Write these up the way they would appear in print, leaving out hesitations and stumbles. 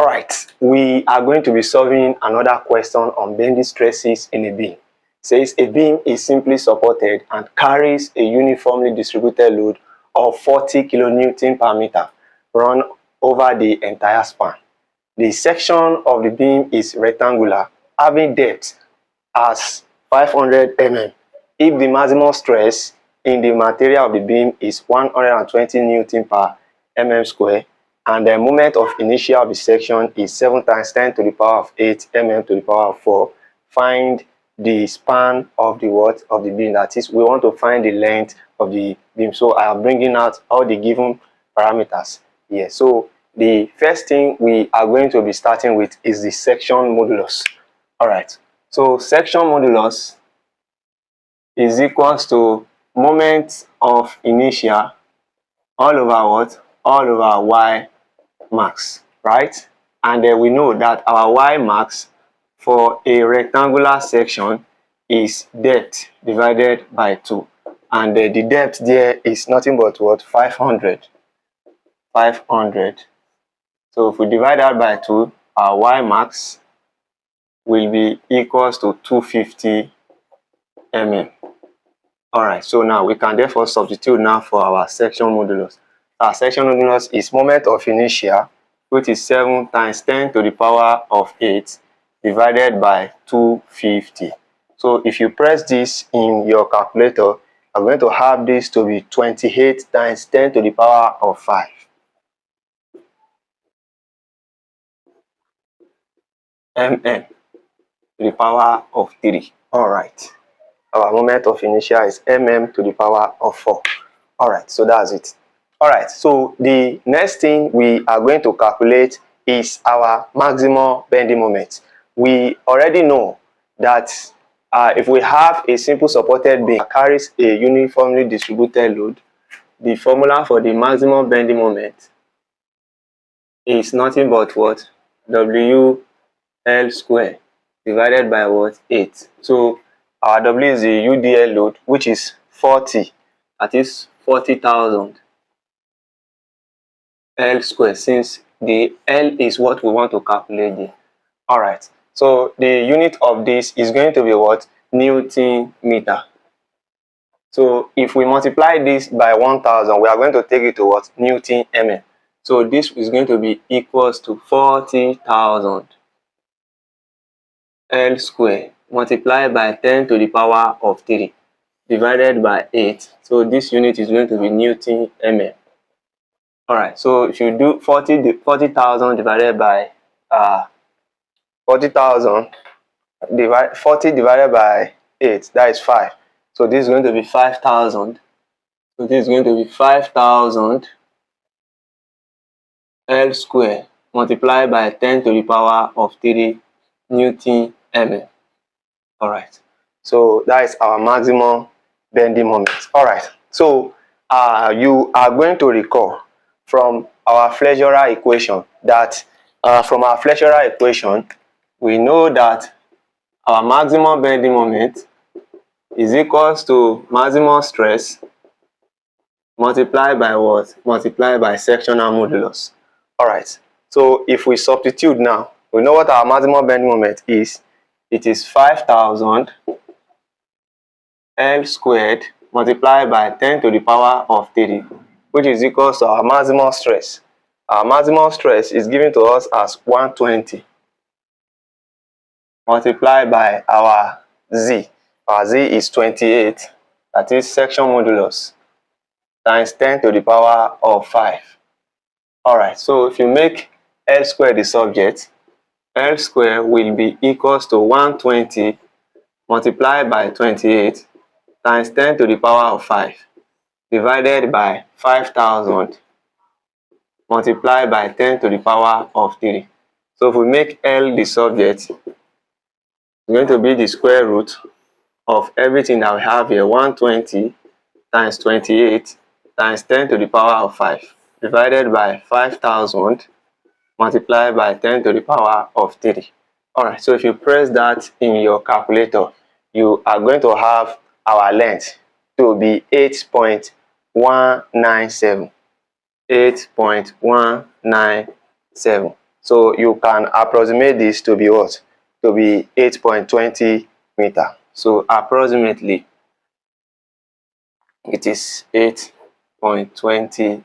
Alright, we are going to be solving another question on bending stresses in a beam. It says a beam is simply supported and carries a uniformly distributed load of 40 kN per meter run over the entire span. The section of the beam is rectangular, having depth as 500 mm. If the maximum stress in the material of the beam is 120 Newton per mm square, and the moment of inertia of the section is 7 times 10 to the power of 8 mm to the power of 4. Find the span of the of the beam. That is, we want to find the length of the beam. So I am bringing out all the given parameters here. So the first thing we are going to be starting with is the section modulus. All right. So section modulus is equals to moment of inertia all over what? All over y max, right? And then we know that our y max for a rectangular section is depth divided by 2, and the depth there is nothing but what? 500. So if we divide that by 2, our y max will be equals to 250 mm. All right, so now we can therefore substitute now for our section modulus. Our section modulus is moment of inertia, which is 7 times 10 to the power of 8 divided by 250. So if you press this in your calculator, I'm going to have this to be 28 times 10 to the power of 5. mm to the power of 3. All right. Our moment of inertia is mm to the power of 4. All right, so that's it. All right, so the next thing we are going to calculate is our maximum bending moment. We already know that if we have a simple supported beam that carries a uniformly distributed load, the formula for the maximum bending moment is nothing but what? WL square divided by what? 8. So our W is the UDL load, which is 40. That is 40,000 L square, since the L is what we want to calculate there. All right. So the unit of this is going to be what? Newton meter. So if we multiply this by 1000, we are going to take it to what? Newton mm. So this is going to be equals to 40,000 L square multiplied by 10 to the power of 3 divided by 8. So this unit is going to be Newton mm. All right. So if you do 40,000 divided by 40,000 40 divided by 8, that is 5. So this is going to be 5,000. So this is going to be 5,000 L square multiplied by 10 to the power of 3 Newton mm. All right. So that is our maximum bending moment. All right. So you are going to recall from our flexural equation that we know that our maximum bending moment is equals to maximum stress multiplied by what? Multiplied by sectional modulus. All right. So if we substitute now, we know what our maximum bending moment is. It is 5,000 L squared multiplied by 10 to the power of 3, which is equals to our maximum stress. Our maximum stress is given to us as 120 multiplied by our Z. Our Z is 28, that is section modulus, times 10 to the power of 5. All right, so if you make L squared the subject, L squared will be equals to 120 multiplied by 28 times 10 to the power of 5 divided by 5,000 multiplied by 10 to the power of 3. So if we make L the subject, it's going to be the square root of everything that we have here, 120 times 28 times 10 to the power of 5 divided by 5,000 multiplied by 10 to the power of 3. All right, so if you press that in your calculator, you are going to have our length to be 8.197. 8.197. So you can approximate this to be what? To be 8.20 meter. So approximately it is 8.20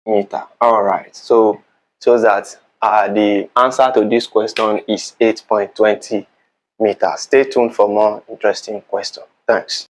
meter. All right. So shows that the answer to this question is 8.20 meters. Stay tuned for more interesting questions. Thanks.